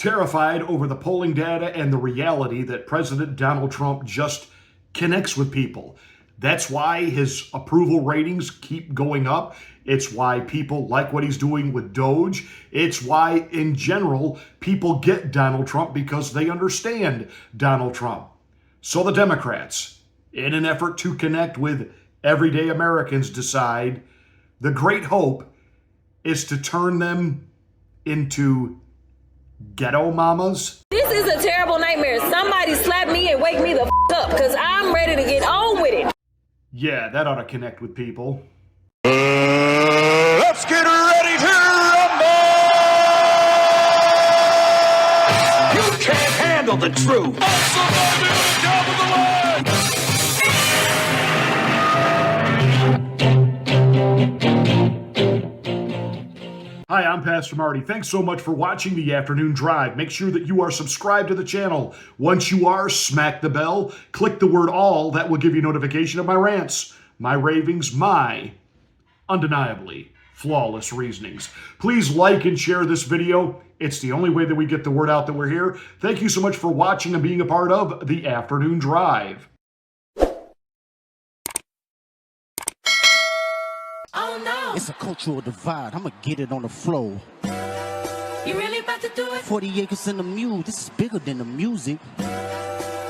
terrified over the polling data and the reality that President Donald Trump just connects with people. That's why his approval ratings keep going up. It's why people like what he's doing with Doge. It's why, in general, people get Donald Trump because they understand Donald Trump. So the Democrats, in an effort to connect with everyday Americans, decide the great hope is to turn them into ghetto mamas. This is a terrible nightmare. Somebody slap me and wake me the up because I'm ready to get on with it. Yeah, that ought to connect with people. Let's get ready to rumble! You can't handle the truth. Somebody on the top of the line! Hi, I'm Pastor Marty. Thanks so much for watching the Afternoon Drive. Make sure that you are subscribed to the channel. Once you are, smack the bell, click the word all. That will give you notification of my rants, my ravings, my undeniably flawless reasonings. Please like and share this video. It's the only way that we get the word out that we're here. Thank you so much for watching and being a part of the Afternoon Drive. Oh no! It's a cultural divide. I'ma get it on the floor. You really about to do it? 40 acres in the mule. This is bigger than the music.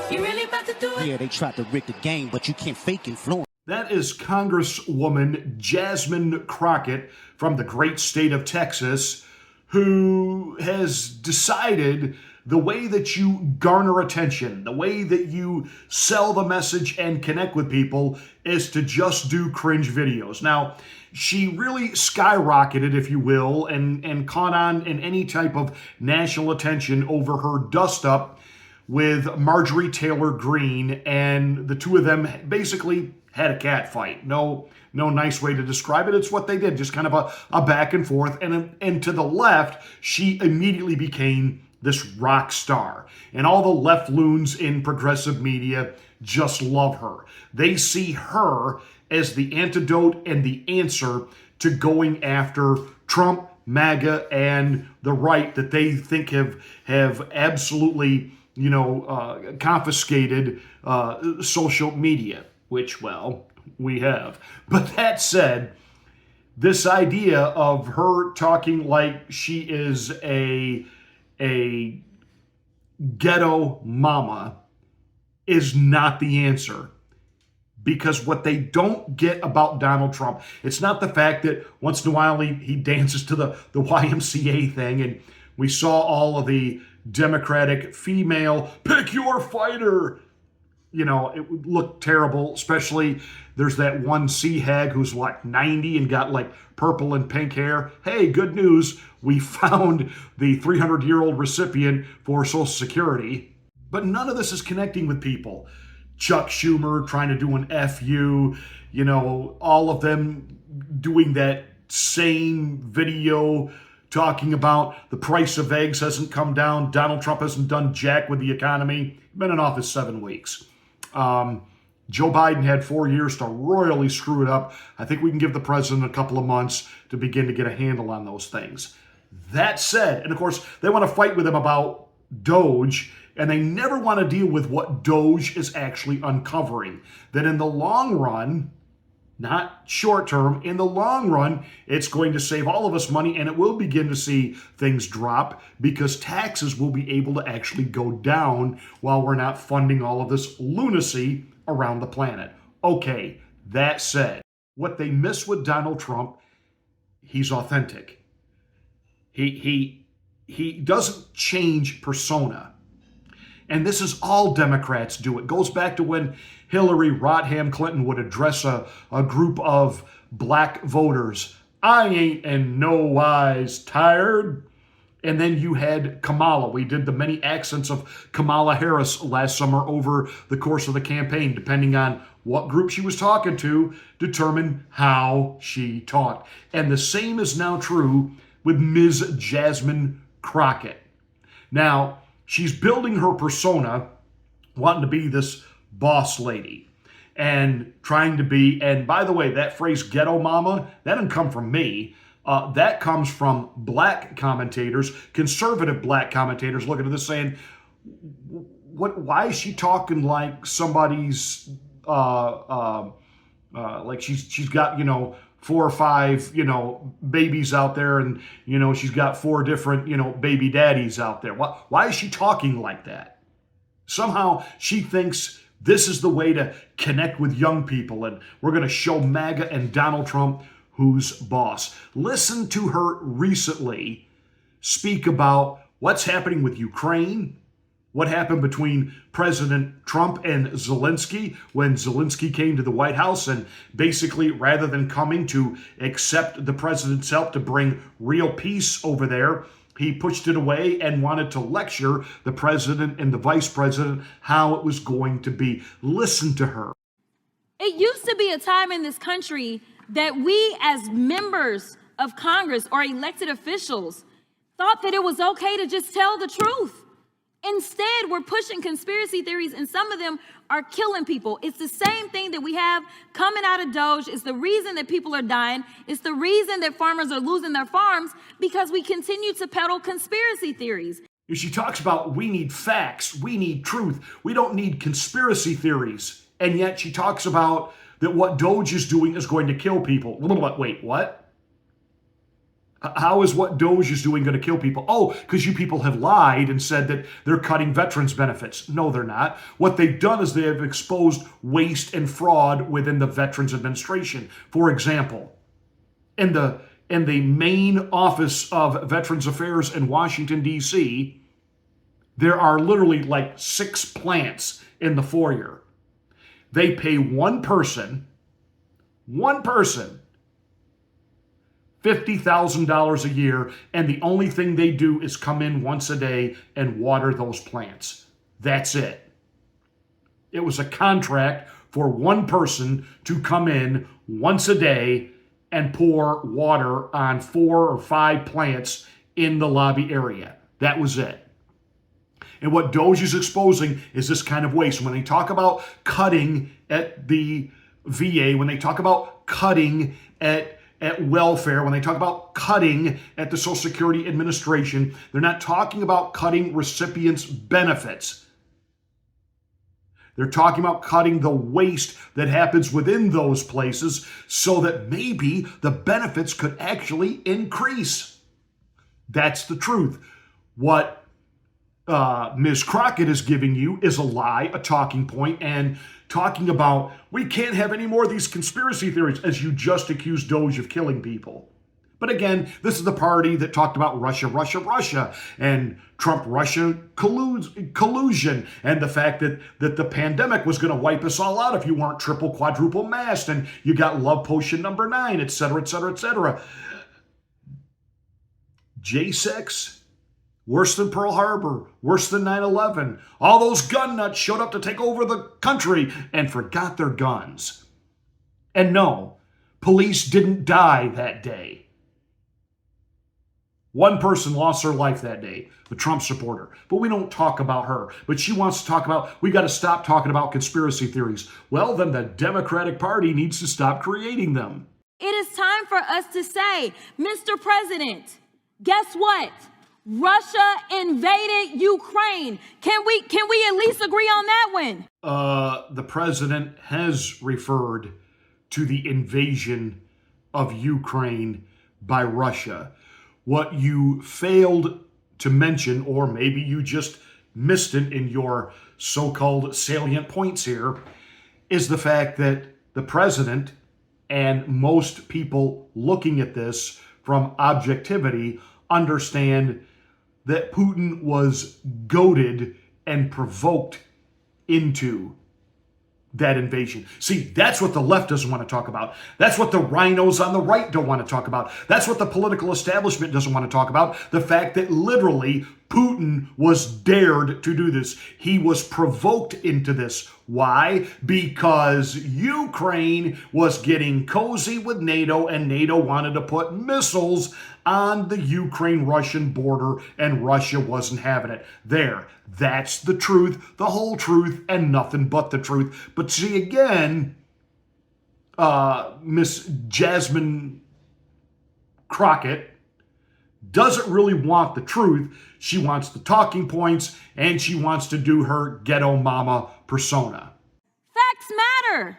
You really about to do it? Yeah, they tried to rig the game, but you can't fake influence. That is Congresswoman Jasmine Crockett from the great state of Texas, who has decided the way that you garner attention, the way that you sell the message and connect with people is to just do cringe videos. Now, she really skyrocketed, if you will, and caught on in any type of national attention over her dust-up with Marjorie Taylor Greene, and the two of them basically had a cat fight. No nice way to describe it. It's what they did, just kind of a back and forth. And to the left, she immediately became this rock star. And all the left loons in progressive media just love her. They see her as the antidote and the answer to going after Trump, MAGA, and the right that they think have absolutely, confiscated social media, which, well, we have. But that said, this idea of her talking like she is a ghetto mama is not the answer. Because what they don't get about Donald Trump, it's not the fact that once in a while he dances to the YMCA thing, and we saw all of the Democratic female, pick your fighter. It would look terrible, especially there's that one sea hag who's 90 and got purple and pink hair. Hey, good news. We found the 300-year-old recipient for Social Security. But none of this is connecting with people. Chuck Schumer trying to do an FU, all of them doing that same video talking about the price of eggs hasn't come down. Donald Trump hasn't done jack with the economy. Been in office 7 weeks. Joe Biden had 4 years to royally screw it up. I think we can give the president a couple of months to begin to get a handle on those things. That said, and of course, they want to fight with him about Doge, and they never want to deal with what Doge is actually uncovering. That in the long run, not short term, in the long run, it's going to save all of us money, and it will begin to see things drop because taxes will be able to actually go down while we're not funding all of this lunacy around the planet. Okay, that said, what they miss with Donald Trump, he's authentic. He doesn't change persona. And this is all Democrats do. It goes back to when Hillary Rodham Clinton would address a group of black voters. I ain't in no wise tired. And then you had Kamala. We did the many accents of Kamala Harris last summer over the course of the campaign, depending on what group she was talking to, determine how she talked. And the same is now true with Ms. Jasmine Crockett. Now, she's building her persona, wanting to be this boss lady and trying to be, and by the way, that phrase ghetto mama, that didn't come from me. That comes from black commentators, conservative black commentators, looking at this saying, why is she talking like somebody's like she's got 4 or 5 babies out there, and she's got 4 different baby daddies out there. Why is she talking like that? Somehow she thinks this is the way to connect with young people, and we're going to show MAGA and Donald Trump who's boss. Listen to her recently speak about what's happening with Ukraine, what happened between President Trump and Zelensky when Zelensky came to the White House, and basically, rather than coming to accept the president's help to bring real peace over there, he pushed it away and wanted to lecture the president and the vice president how it was going to be. Listen to her. It used to be a time in this country that we as members of Congress or elected officials thought that it was okay to just tell the truth. Instead, we're pushing conspiracy theories, and some of them are killing people. It's the same thing that we have coming out of Doge. It's the reason that people are dying. It's the reason that farmers are losing their farms, because we continue to peddle conspiracy theories. She talks about we need facts, we need truth, we don't need conspiracy theories. And yet she talks about that what Doge is doing is going to kill people. Wait, what? How is what Doge is doing going to kill people? Oh, because you people have lied and said that they're cutting veterans benefits. No, they're not. What they've done is they have exposed waste and fraud within the Veterans Administration. For example, in the main office of Veterans Affairs in Washington, D.C., there are literally like 6 plants in the foyer. They pay one person, $50,000 a year, and the only thing they do is come in once a day and water those plants. That's it. It was a contract for one person to come in once a day and pour water on 4 or 5 plants in the lobby area. That was it. And what Doge is exposing is this kind of waste. When they talk about cutting at the VA, when they talk about cutting at welfare, when they talk about cutting at the Social Security Administration, they're not talking about cutting recipients' benefits. They're talking about cutting the waste that happens within those places so that maybe the benefits could actually increase. That's the truth. What Ms. Crockett is giving you is a lie, a talking point, and talking about we can't have any more of these conspiracy theories, as you just accused Doge of killing people. But again, this is the party that talked about Russia, and Trump-Russia collusion, and the fact that the pandemic was going to wipe us all out if you weren't triple, quadruple masked, and you got love potion number 9, et cetera, et cetera, et cetera. J6, worse than Pearl Harbor, worse than 9/11. All those gun nuts showed up to take over the country and forgot their guns. And no, police didn't die that day. One person lost her life that day, the Trump supporter. But we don't talk about her. But she wants to talk about, we got to stop talking about conspiracy theories. Well, then the Democratic Party needs to stop creating them. It is time for us to say, Mr. President, guess what? Russia invaded Ukraine. Can we at least agree on that one? The president has referred to the invasion of Ukraine by Russia. What you failed to mention, or maybe you just missed it in your so-called salient points here, is the fact that the president and most people looking at this from objectivity understand that Putin was goaded and provoked into that invasion. See, that's what the left doesn't want to talk about. That's what the rhinos on the right don't want to talk about. That's what the political establishment doesn't want to talk about. The fact that literally Putin was dared to do this. He was provoked into this. Why? Because Ukraine was getting cozy with NATO, and NATO wanted to put missiles on the Ukraine-Russian border, and Russia wasn't having it. There. That's the truth, the whole truth, and nothing but the truth. But see, again, Miss Jasmine Crockett doesn't really want the truth. She wants the talking points, and she wants to do her ghetto mama persona. Facts matter.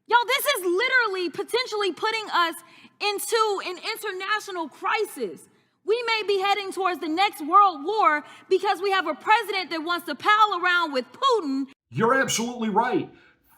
Y'all, this is literally potentially putting us into an international crisis. We may be heading towards the next world war because we have a president that wants to pal around with Putin. You're absolutely right.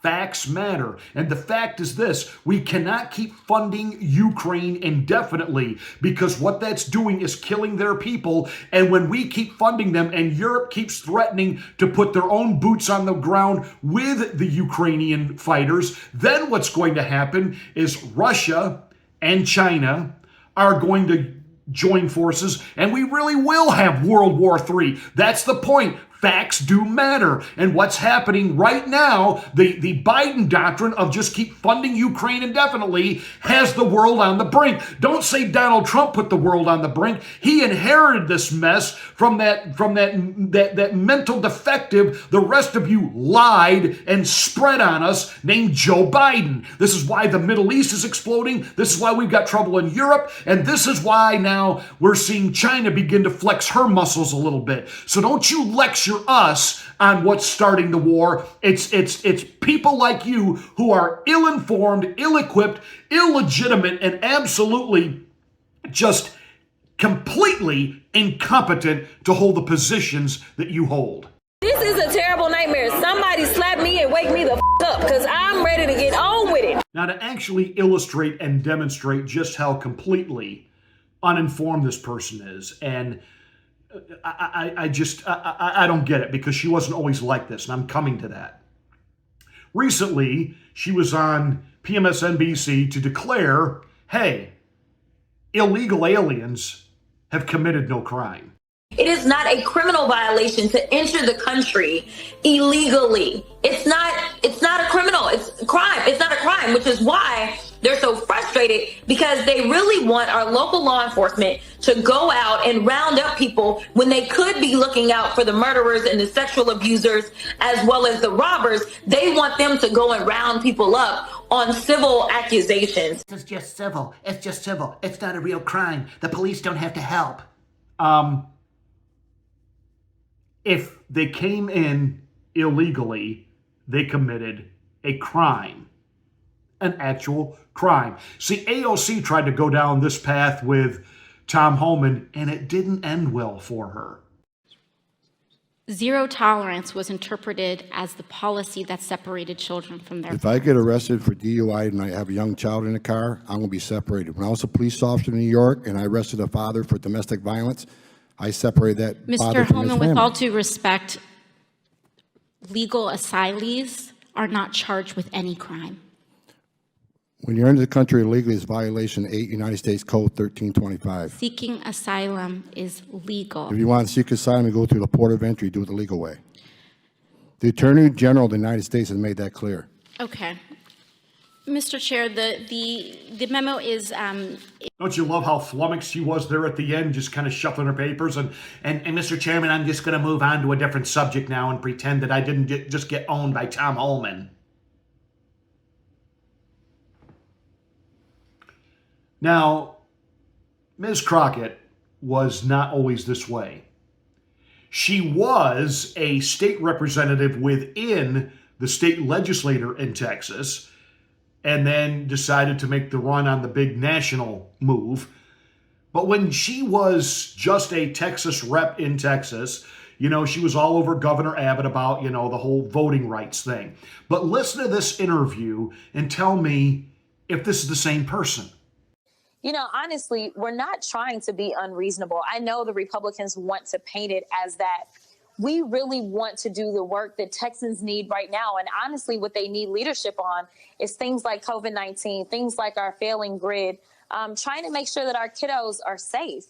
Facts matter. And the fact is this: we cannot keep funding Ukraine indefinitely, because what that's doing is killing their people. And when we keep funding them and Europe keeps threatening to put their own boots on the ground with the Ukrainian fighters, then what's going to happen is Russia and China are going to join forces, and we really will have World War III. That's the point. Facts do matter. And what's happening right now, the Biden doctrine of just keep funding Ukraine indefinitely, has the world on the brink. Don't say Donald Trump put the world on the brink. He inherited this mess from that mental defective the rest of you lied and spread on us, named Joe Biden. This is why the Middle East is exploding. This is why we've got trouble in Europe. And this is why now we're seeing China begin to flex her muscles a little bit. So don't you lecture us on what's starting the war. It's people like you who are ill-informed, ill-equipped, illegitimate, and absolutely just completely incompetent to hold the positions that you hold. This is a terrible nightmare. Somebody slap me and wake me the up, because I'm ready to get on with it. Now, to actually illustrate and demonstrate just how completely uninformed this person is, and I don't get it, because she wasn't always like this, and I'm coming to that. Recently, she was on PMSNBC to declare, hey, illegal aliens have committed no crime. It is not a criminal violation to enter the country illegally. It's not a criminal. It's a crime. It's not a crime, which is why they're so frustrated, because they really want our local law enforcement to go out and round up people when they could be looking out for the murderers and the sexual abusers as well as the robbers. They want them to go and round people up on civil accusations. It's just civil. It's just civil. It's not a real crime. The police don't have to help. If they came in illegally, they committed a crime, an actual crime. See, AOC tried to go down this path with Tom Homan, and it didn't end well for her. Zero tolerance was interpreted as the policy that separated children from their If I get arrested for DUI and I have a young child in the car, I'm going to be separated. When I was a police officer in New York and I arrested a father for domestic violence, I separated that father Mr. from his Holman, with family. all due respect, legal asylees are not charged with any crime. When you're into the country illegally, it's violation 8 United States Code 1325. Seeking asylum is legal. If you want to seek asylum, you go through the port of entry, do it the legal way. The Attorney General of the United States has made that clear. Okay. Mr. Chair, the memo is... Don't you love how flummoxed she was there at the end, just kind of shuffling her papers? And Mr. Chairman, I'm just going to move on to a different subject now and pretend that I didn't just get owned by Tom Holman. Now, Ms. Crockett was not always this way. She was a state representative within the state legislature in Texas, and then decided to make the run on the big national move. But when she was just a Texas rep in Texas, you know, she was all over Governor Abbott about, you know, the whole voting rights thing. But listen to this interview and tell me if this is the same person. You know, honestly, we're not trying to be unreasonable. I know the Republicans want to paint it as that. We really want to do the work that Texans need right now. And honestly, what they need leadership on is things like COVID-19, things like our failing grid, trying to make sure that our kiddos are safe.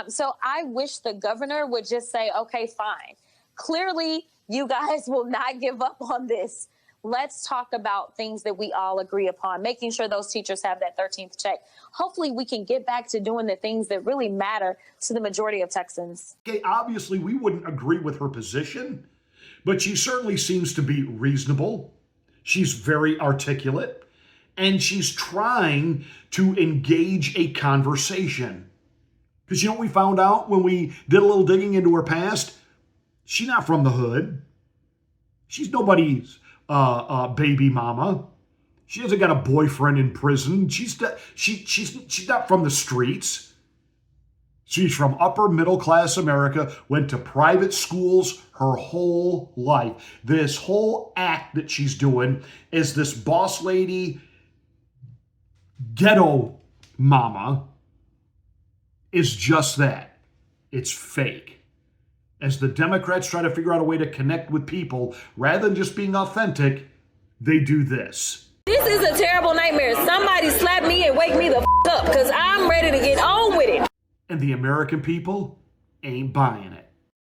So I wish the governor would just say, okay, fine. Clearly, you guys will not give up on this. Let's talk about things that we all agree upon, making sure those teachers have that 13th check. Hopefully we can get back to doing the things that really matter to the majority of Texans. Okay, obviously we wouldn't agree with her position, but she certainly seems to be reasonable. She's very articulate, and she's trying to engage a conversation. Because you know what we found out when we did a little digging into her past? She's not from the hood. She's nobody's baby mama. She hasn't got a boyfriend in prison. She's not from the streets. She's from upper middle class America, went to private schools her whole life. This whole act that she's doing is this boss lady, ghetto mama, is just that. It's fake. As the Democrats try to figure out a way to connect with people, rather than just being authentic, they do this. This is a terrible nightmare. Somebody slap me and wake me the up because I'm ready to get on with it. And the American people ain't buying it.